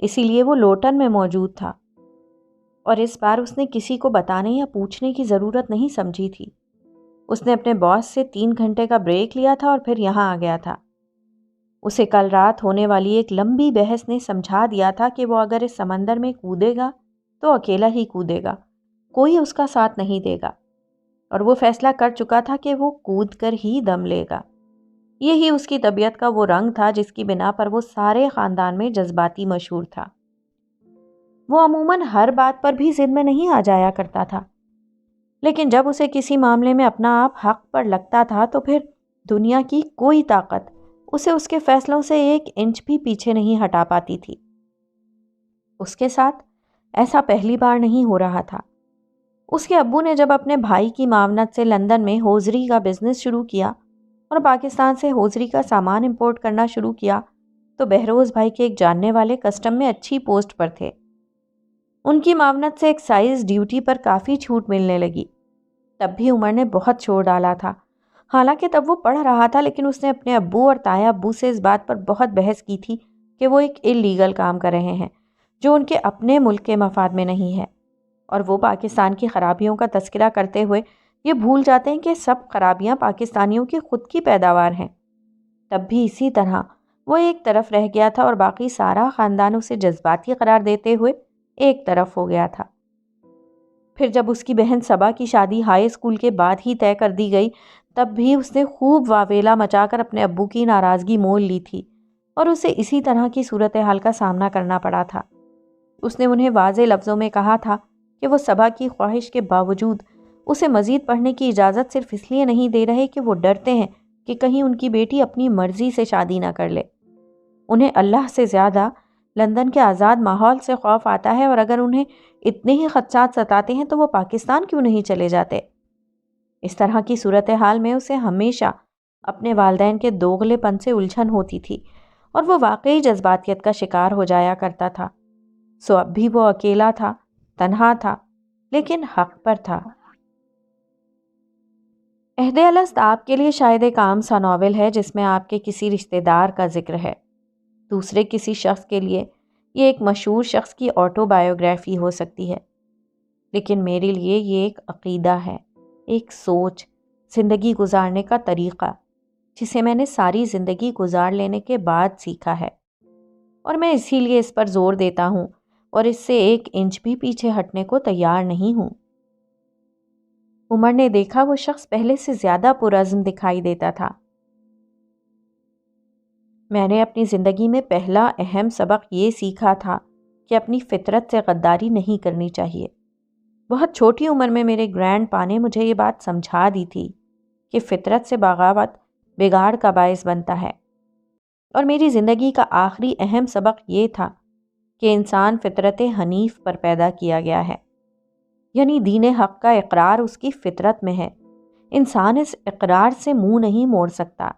اسی لیے وہ لوٹن میں موجود تھا اور اس بار اس نے کسی کو بتانے یا پوچھنے کی ضرورت نہیں سمجھی تھی۔ اس نے اپنے باس سے 3 گھنٹے کا بریک لیا تھا اور پھر یہاں آ گیا تھا۔ اسے کل رات ہونے والی ایک لمبی بحث نے سمجھا دیا تھا کہ وہ اگر اس سمندر میں کودے گا تو اکیلا ہی کودے گا، کوئی اس کا ساتھ نہیں دے گا، اور وہ فیصلہ کر چکا تھا کہ وہ کود کر ہی دم لے گا۔ یہی اس کی طبیعت کا وہ رنگ تھا جس کی بنا پر وہ سارے خاندان میں جذباتی مشہور تھا۔ وہ عموماً ہر بات پر بھی ضد میں نہیں آ جایا کرتا تھا، لیکن جب اسے کسی معاملے میں اپنا آپ حق پر لگتا تھا تو پھر دنیا کی کوئی طاقت اسے اس کے فیصلوں سے 1 انچ بھی پیچھے نہیں ہٹا پاتی تھی۔ اس کے ساتھ ایسا پہلی بار نہیں ہو رہا تھا۔ اس کے ابو نے جب اپنے بھائی کی معاونت سے لندن میں ہوزری کا بزنس شروع کیا اور پاکستان سے ہوزری کا سامان امپورٹ کرنا شروع کیا تو بہروز بھائی کے ایک جاننے والے کسٹم میں اچھی پوسٹ پر تھے۔ ان کی معاونت سے ایکسائز ڈیوٹی پر کافی چھوٹ ملنے لگی۔ تب بھی عمر نے بہت چھوڑ ڈالا تھا۔ حالانکہ تب وہ پڑھ رہا تھا، لیکن اس نے اپنے ابو اور تایا ابو سے اس بات پر بہت بحث کی تھی کہ وہ ایک اللیگل کام کر رہے ہیں جو ان کے اپنے ملک کے مفاد میں نہیں ہے، اور وہ پاکستان کی خرابیوں کا تذکرہ کرتے ہوئے یہ بھول جاتے ہیں کہ سب خرابیاں پاکستانیوں کی خود کی پیداوار ہیں۔ تب بھی اسی طرح وہ ایک طرف رہ گیا تھا اور باقی سارا خاندان اسے جذباتی قرار دیتے ہوئے ایک طرف ہو گیا تھا۔ پھر جب اس کی بہن صبا کی شادی ہائی اسکول کے بعد ہی طے کر دی گئی، تب بھی اس نے خوب واویلا مچا کر اپنے ابو کی ناراضگی مول لی تھی اور اسے اسی طرح کی صورتحال کا سامنا کرنا پڑا تھا۔ اس نے انہیں واضح لفظوں میں کہا تھا کہ وہ صبا کی خواہش کے باوجود اسے مزید پڑھنے کی اجازت صرف اس لیے نہیں دے رہے کہ وہ ڈرتے ہیں کہ کہیں ان کی بیٹی اپنی مرضی سے شادی نہ کر لے۔ انہیں اللہ سے زیادہ لندن کے آزاد ماحول سے خوف آتا ہے، اور اگر انہیں اتنے ہی خدشات ستاتے ہیں تو وہ پاکستان کیوں نہیں چلے جاتے؟ اس طرح کی صورتحال میں اسے ہمیشہ اپنے والدین کے دوغلے پن سے الجھن ہوتی تھی اور وہ واقعی جذباتیت کا شکار ہو جایا کرتا تھا۔ سو اب بھی وہ اکیلا تھا، تنہا تھا، لیکن حق پر تھا۔ عہد الست آپ کے لیے شاید ایک عام سا ناول ہے جس میں آپ کے کسی رشتہ دار کا ذکر ہے۔ دوسرے کسی شخص کے لیے یہ ایک مشہور شخص کی آٹو بایوگرافی ہو سکتی ہے، لیکن میرے لیے یہ ایک عقیدہ ہے، ایک سوچ، زندگی گزارنے کا طریقہ جسے میں نے ساری زندگی گزار لینے کے بعد سیکھا ہے، اور میں اسی لیے اس پر زور دیتا ہوں اور اس سے ایک انچ بھی پیچھے ہٹنے کو تیار نہیں ہوں۔ عمر نے دیکھا وہ شخص پہلے سے زیادہ پرعزم دکھائی دیتا تھا۔ میں نے اپنی زندگی میں پہلا اہم سبق یہ سیکھا تھا کہ اپنی فطرت سے غداری نہیں کرنی چاہیے۔ بہت چھوٹی عمر میں میرے گرینڈ پا نے مجھے یہ بات سمجھا دی تھی کہ فطرت سے بغاوت بگاڑ کا باعث بنتا ہے، اور میری زندگی کا آخری اہم سبق یہ تھا کہ انسان فطرت حنیف پر پیدا کیا گیا ہے، یعنی دین حق کا اقرار اس کی فطرت میں ہے۔ انسان اس اقرار سے منہ نہیں موڑ سکتا۔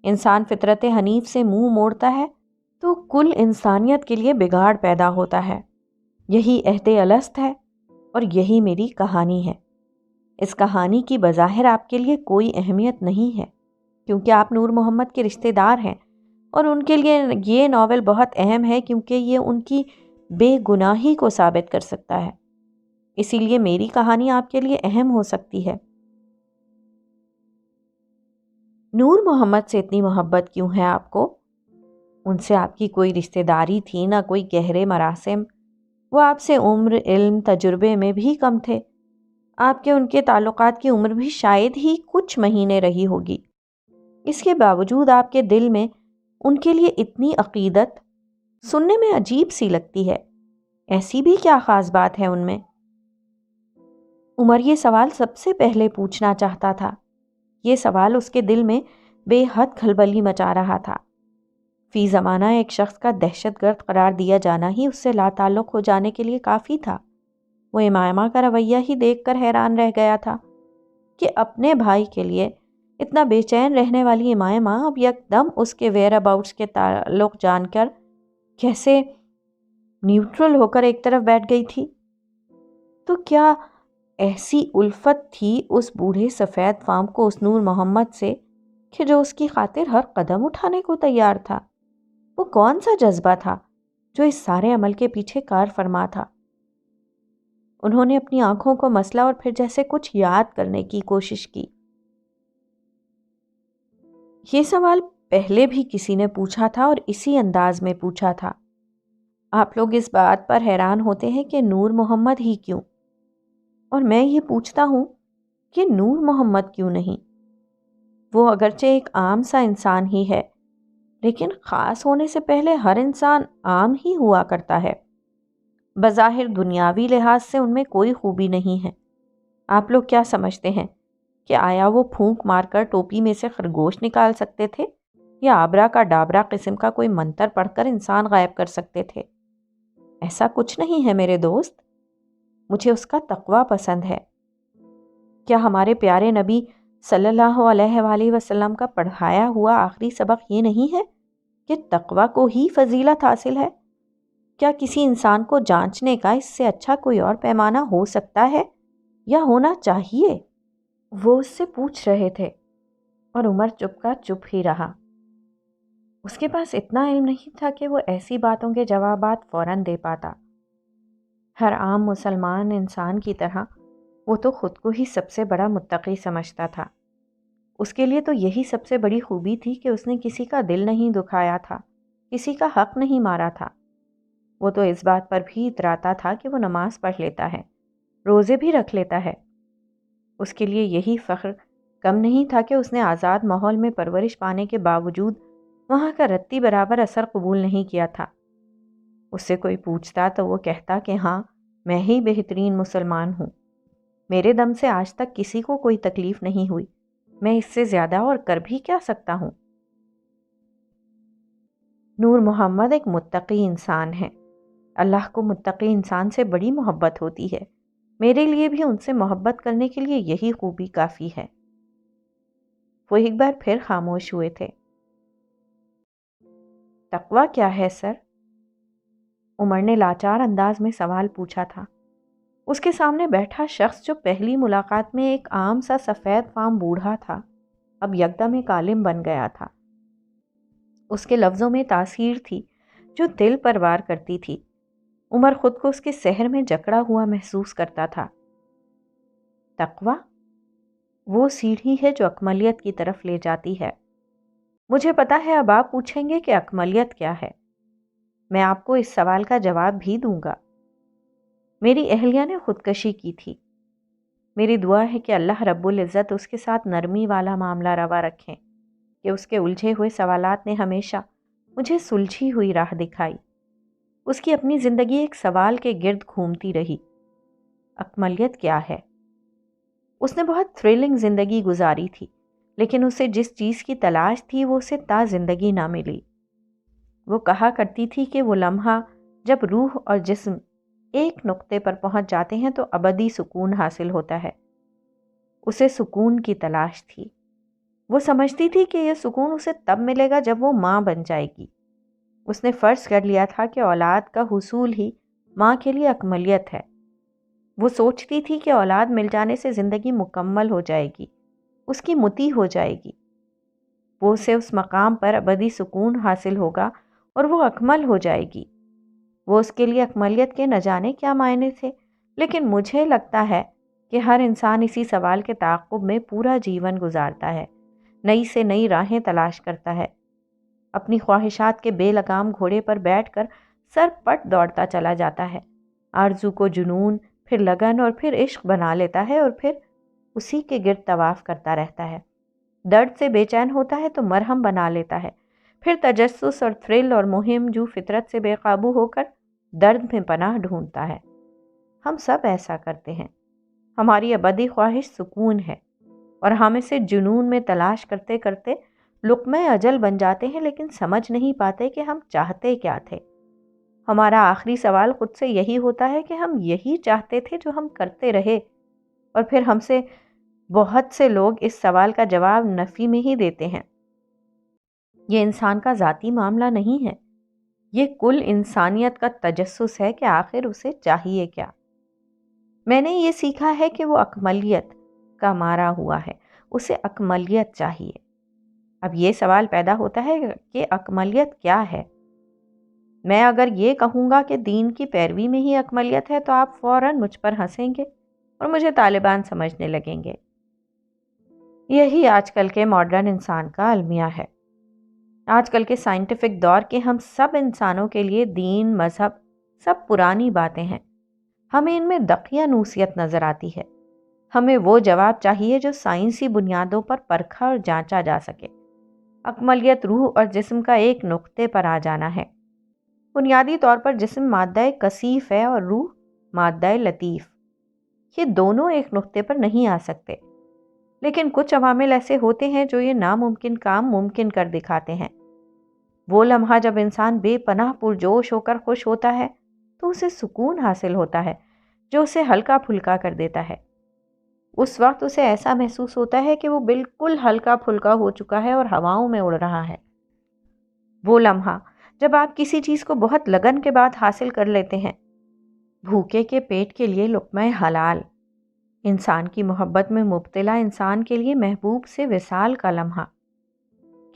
انسان فطرت حنیف سے منہ موڑتا ہے تو کل انسانیت کے لیے بگاڑ پیدا ہوتا ہے۔ یہی عہد الست ہے اور یہی میری کہانی ہے۔ اس کہانی کی بظاہر آپ کے لیے کوئی اہمیت نہیں ہے کیونکہ آپ نور محمد کے رشتہ دار ہیں، اور ان کے لیے یہ ناول بہت اہم ہے کیونکہ یہ ان کی بے گناہی کو ثابت کر سکتا ہے۔ اسی لیے میری کہانی آپ کے لیے اہم ہو سکتی ہے۔ نور محمد سے اتنی محبت کیوں ہے آپ کو؟ ان سے آپ کی کوئی رشتہ داری تھی، نہ کوئی گہرے مراسم۔ وہ آپ سے عمر، علم، تجربے میں بھی کم تھے۔ آپ کے ان کے تعلقات کی عمر بھی شاید ہی کچھ مہینے رہی ہوگی۔ اس کے باوجود آپ کے دل میں ان کے لیے اتنی عقیدت سننے میں عجیب سی لگتی ہے۔ ایسی بھی کیا خاص بات ہے ان میں؟ عمر یہ سوال سب سے پہلے پوچھنا چاہتا تھا۔ یہ سوال اس کے دل میں بے حد کھلبلی مچا رہا تھا۔ فی زمانہ ایک شخص کا دہشت گرد قرار دیا جانا ہی اس سے لا تعلق ہو جانے کے لیے کافی تھا۔ وہ امامہ کا رویہ ہی دیکھ کر حیران رہ گیا تھا کہ اپنے بھائی کے لیے اتنا بے چین رہنے والی امامہ اب یکدم اس کے ویئر اباؤٹس کے تعلق جان کر کیسے نیوٹرل ہو کر ایک طرف بیٹھ گئی تھی۔ تو کیا ایسی الفت تھی اس بوڑھے سفید فام کو اس نور محمد سے کہ جو اس کی خاطر ہر قدم اٹھانے کو تیار تھا؟ وہ کون سا جذبہ تھا جو اس سارے عمل کے پیچھے کار فرما تھا؟ انہوں نے اپنی آنکھوں کو مسلا اور پھر جیسے کچھ یاد کرنے کی کوشش کی۔ یہ سوال پہلے بھی کسی نے پوچھا تھا اور اسی انداز میں پوچھا تھا۔ آپ لوگ اس بات پر حیران ہوتے ہیں کہ نور محمد ہی کیوں، اور میں یہ پوچھتا ہوں کہ نور محمد کیوں نہیں؟ وہ اگرچہ ایک عام سا انسان ہی ہے، لیکن خاص ہونے سے پہلے ہر انسان عام ہی ہوا کرتا ہے۔ بظاہر دنیاوی لحاظ سے ان میں کوئی خوبی نہیں ہے۔ آپ لوگ کیا سمجھتے ہیں کہ آیا وہ پھونک مار کر ٹوپی میں سے خرگوش نکال سکتے تھے، یا آبرا کا ڈابرا قسم کا کوئی منتر پڑھ کر انسان غائب کر سکتے تھے؟ ایسا کچھ نہیں ہے میرے دوست۔ مجھے اس کا تقویٰ پسند ہے۔ کیا ہمارے پیارے نبی صلی اللہ علیہ وآلہ وسلم کا پڑھایا ہوا آخری سبق یہ نہیں ہے کہ تقویٰ کو ہی فضیلت حاصل ہے؟ کیا کسی انسان کو جانچنے کا اس سے اچھا کوئی اور پیمانہ ہو سکتا ہے یا ہونا چاہیے؟ وہ اس سے پوچھ رہے تھے اور عمر چپ کا چپ ہی رہا۔ اس کے پاس اتنا علم نہیں تھا کہ وہ ایسی باتوں کے جوابات فوراً دے پاتا۔ ہر عام مسلمان انسان کی طرح وہ تو خود کو ہی سب سے بڑا متقی سمجھتا تھا۔ اس کے لیے تو یہی سب سے بڑی خوبی تھی کہ اس نے کسی کا دل نہیں دکھایا تھا، کسی کا حق نہیں مارا تھا۔ وہ تو اس بات پر بھی اتراتا تھا کہ وہ نماز پڑھ لیتا ہے، روزے بھی رکھ لیتا ہے۔ اس کے لیے یہی فخر کم نہیں تھا کہ اس نے آزاد ماحول میں پرورش پانے کے باوجود وہاں کا رتی برابر اثر قبول نہیں کیا تھا۔ اس سے کوئی پوچھتا تو وہ کہتا کہ ہاں، میں ہی بہترین مسلمان ہوں، میرے دم سے آج تک کسی کو کوئی تکلیف نہیں ہوئی، میں اس سے زیادہ اور کر بھی کیا سکتا ہوں؟ نور محمد ایک متقی انسان ہے۔ اللہ کو متقی انسان سے بڑی محبت ہوتی ہے۔ میرے لیے بھی ان سے محبت کرنے کے لیے یہی خوبی کافی ہے۔ وہ ایک بار پھر خاموش ہوئے تھے۔ تقویٰ کیا ہے سر؟ عمر نے لاچار انداز میں سوال پوچھا تھا۔ اس کے سامنے بیٹھا شخص جو پہلی ملاقات میں ایک عام سا سفید فام بوڑھا تھا، اب یکدم ایک عالم بن گیا تھا۔ اس کے لفظوں میں تاثیر تھی جو دل پر وار کرتی تھی۔ عمر خود کو اس کے سحر میں جکڑا ہوا محسوس کرتا تھا۔ تقویٰ وہ سیڑھی ہے جو اکملیت کی طرف لے جاتی ہے۔ مجھے پتا ہے اب آپ پوچھیں گے کہ اکملیت کیا ہے۔ میں آپ کو اس سوال کا جواب بھی دوں گا۔ میری اہلیہ نے خودکشی کی تھی۔ میری دعا ہے کہ اللہ رب العزت اس کے ساتھ نرمی والا معاملہ روا رکھیں کہ اس کے الجھے ہوئے سوالات نے ہمیشہ مجھے سلجھی ہوئی راہ دکھائی۔ اس کی اپنی زندگی ایک سوال کے گرد گھومتی رہی، اکملیت کیا ہے؟ اس نے بہت تھرلنگ زندگی گزاری تھی، لیکن اسے جس چیز کی تلاش تھی وہ اسے تا زندگی نہ ملی۔ وہ کہا کرتی تھی کہ وہ لمحہ جب روح اور جسم ایک نقطے پر پہنچ جاتے ہیں تو ابدی سکون حاصل ہوتا ہے۔ اسے سکون کی تلاش تھی۔ وہ سمجھتی تھی کہ یہ سکون اسے تب ملے گا جب وہ ماں بن جائے گی۔ اس نے فرض کر لیا تھا کہ اولاد کا حصول ہی ماں کے لیے اکملیت ہے۔ وہ سوچتی تھی کہ اولاد مل جانے سے زندگی مکمل ہو جائے گی، اس کی متی ہو جائے گی، وہ اسے اس مقام پر ابدی سکون حاصل ہوگا اور وہ اکمل ہو جائے گی۔ وہ اس کے لیے اکملیت کے نہ جانے کیا معنی تھے، لیکن مجھے لگتا ہے کہ ہر انسان اسی سوال کے تعاقب میں پورا جیون گزارتا ہے، نئی سے نئی راہیں تلاش کرتا ہے، اپنی خواہشات کے بے لگام گھوڑے پر بیٹھ کر سر پٹ دوڑتا چلا جاتا ہے، آرزو کو جنون، پھر لگن اور پھر عشق بنا لیتا ہے اور پھر اسی کے گرد طواف کرتا رہتا ہے۔ درد سے بے چین ہوتا ہے تو مرہم بنا لیتا ہے، پھر تجسس اور تھرل اور مہم جو فطرت سے بے قابو ہو کر درد میں پناہ ڈھونڈتا ہے۔ ہم سب ایسا کرتے ہیں۔ ہماری ابدی خواہش سکون ہے اور ہم اسے جنون میں تلاش کرتے کرتے لقمہ اجل بن جاتے ہیں، لیکن سمجھ نہیں پاتے کہ ہم چاہتے کیا تھے۔ ہمارا آخری سوال خود سے یہی ہوتا ہے کہ ہم یہی چاہتے تھے جو ہم کرتے رہے، اور پھر ہم سے بہت سے لوگ اس سوال کا جواب نفی میں ہی دیتے ہیں۔ یہ انسان کا ذاتی معاملہ نہیں ہے، یہ کل انسانیت کا تجسس ہے کہ آخر اسے چاہیے کیا۔ میں نے یہ سیکھا ہے کہ وہ اکملیت کا مارا ہوا ہے، اسے اکملیت چاہیے۔ اب یہ سوال پیدا ہوتا ہے کہ اکملیت کیا ہے؟ میں اگر یہ کہوں گا کہ دین کی پیروی میں ہی اکملیت ہے تو آپ فوراً مجھ پر ہنسیں گے اور مجھے طالبان سمجھنے لگیں گے۔ یہی آج کل کے ماڈرن انسان کا المیہ ہے۔ آج کل کے سائنٹیفک دور کے ہم سب انسانوں کے لیے دین، مذہب سب پرانی باتیں ہیں۔ ہمیں ان میں دقیانوسیت نظر آتی ہے۔ ہمیں وہ جواب چاہیے جو سائنسی بنیادوں پر پرکھا اور جانچا جا سکے۔ اکملیت روح اور جسم کا ایک نقطے پر آ جانا ہے۔ بنیادی طور پر جسم مادہ کثیف ہے اور روح مادہ لطیف۔ یہ دونوں ایک نقطے پر نہیں آ سکتے، لیکن کچھ عوامل ایسے ہوتے ہیں جو یہ ناممکن کام ممکن کر دکھاتے ہیں۔ وہ لمحہ جب انسان بے پناہ پرجوش ہو کر خوش ہوتا ہے تو اسے سکون حاصل ہوتا ہے جو اسے ہلکا پھلکا کر دیتا ہے۔ اس وقت اسے ایسا محسوس ہوتا ہے کہ وہ بالکل ہلکا پھلکا ہو چکا ہے اور ہواؤں میں اڑ رہا ہے۔ وہ لمحہ جب آپ کسی چیز کو بہت لگن کے بعد حاصل کر لیتے ہیں، بھوکے کے پیٹ کے لیے لقمہ حلال، انسان کی محبت میں مبتلا انسان کے لیے محبوب سے وصال کا لمحہ،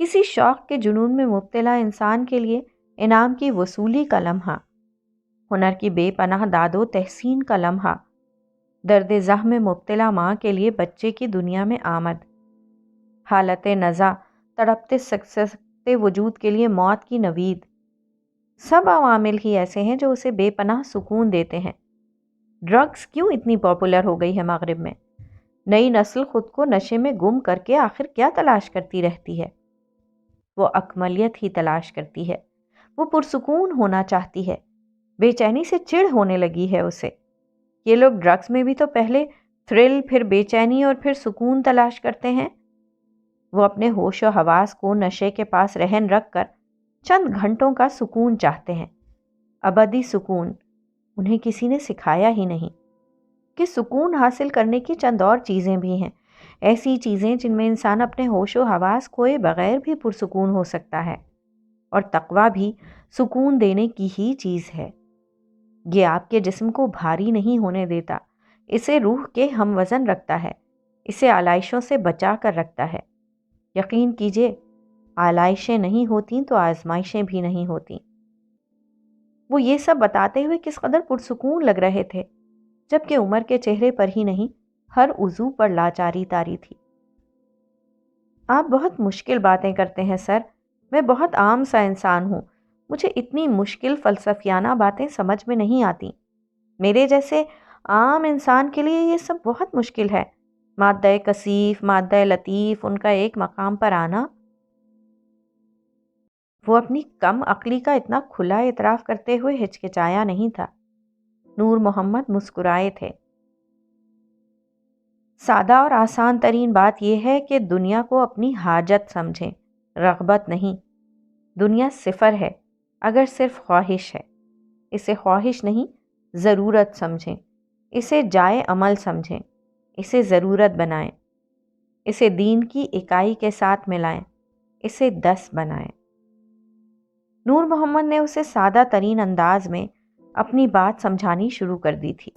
کسی شوق کے جنون میں مبتلا انسان کے لیے انعام کی وصولی کا لمحہ، ہنر کی بے پناہ داد و تحسین کا لمحہ، درد زخم میں مبتلا ماں کے لیے بچے کی دنیا میں آمد، حالت نزع تڑپتے سکتے وجود کے لیے موت کی نوید۔ سب عوامل ہی ایسے ہیں جو اسے بے پناہ سکون دیتے ہیں۔ ڈرگز کیوں اتنی پاپولر ہو گئی ہے مغرب میں؟ نئی نسل خود کو نشے میں گم کر کے آخر کیا تلاش کرتی رہتی ہے؟ وہ اکملیت ہی تلاش کرتی ہے۔ وہ پرسکون ہونا چاہتی ہے، بے چینی سے چڑ ہونے لگی ہے اسے۔ یہ لوگ ڈرگز میں بھی تو پہلے تھرل، پھر بے چینی اور پھر سکون تلاش کرتے ہیں۔ وہ اپنے ہوش و حواس کو نشے کے پاس رہن رکھ کر چند گھنٹوں کا سکون چاہتے ہیں، ابدی سکون۔ انہیں کسی نے سکھایا ہی نہیں کہ سکون حاصل کرنے کی چند اور چیزیں بھی ہیں، ایسی چیزیں جن میں انسان اپنے ہوش و حواس کھوئے بغیر بھی پرسکون ہو سکتا ہے۔ اور تقویٰ بھی سکون دینے کی ہی چیز ہے۔ یہ آپ کے جسم کو بھاری نہیں ہونے دیتا، اسے روح کے ہم وزن رکھتا ہے، اسے آلائشوں سے بچا کر رکھتا ہے۔ یقین کیجئے، آلائشیں نہیں ہوتیں تو آزمائشیں بھی نہیں ہوتیں۔ وہ یہ سب بتاتے ہوئے کس قدر پرسکون لگ رہے تھے، جبکہ عمر کے چہرے پر ہی نہیں، ہر عضو پر لاچاری طاری تھی۔ آپ بہت مشکل باتیں کرتے ہیں سر، میں بہت عام سا انسان ہوں، مجھے اتنی مشکل فلسفیانہ باتیں سمجھ میں نہیں آتی۔ میرے جیسے عام انسان کے لیے یہ سب بہت مشکل ہے، مادہ کثیف، مادہ لطیف، ان کا ایک مقام پر آنا۔ وہ اپنی کم عقلی کا اتنا کھلا اعتراف کرتے ہوئے ہچکچایا نہیں تھا۔ نور محمد مسکرائے تھے۔ سادہ اور آسان ترین بات یہ ہے کہ دنیا کو اپنی حاجت سمجھیں، رغبت نہیں۔ دنیا صفر ہے اگر صرف خواہش ہے۔ اسے خواہش نہیں، ضرورت سمجھیں، اسے جائے عمل سمجھیں، اسے ضرورت بنائیں، اسے دین کی اکائی کے ساتھ ملائیں، اسے 10 بنائیں۔ نور محمد نے اسے سادہ ترین انداز میں اپنی بات سمجھانی شروع کر دی تھی۔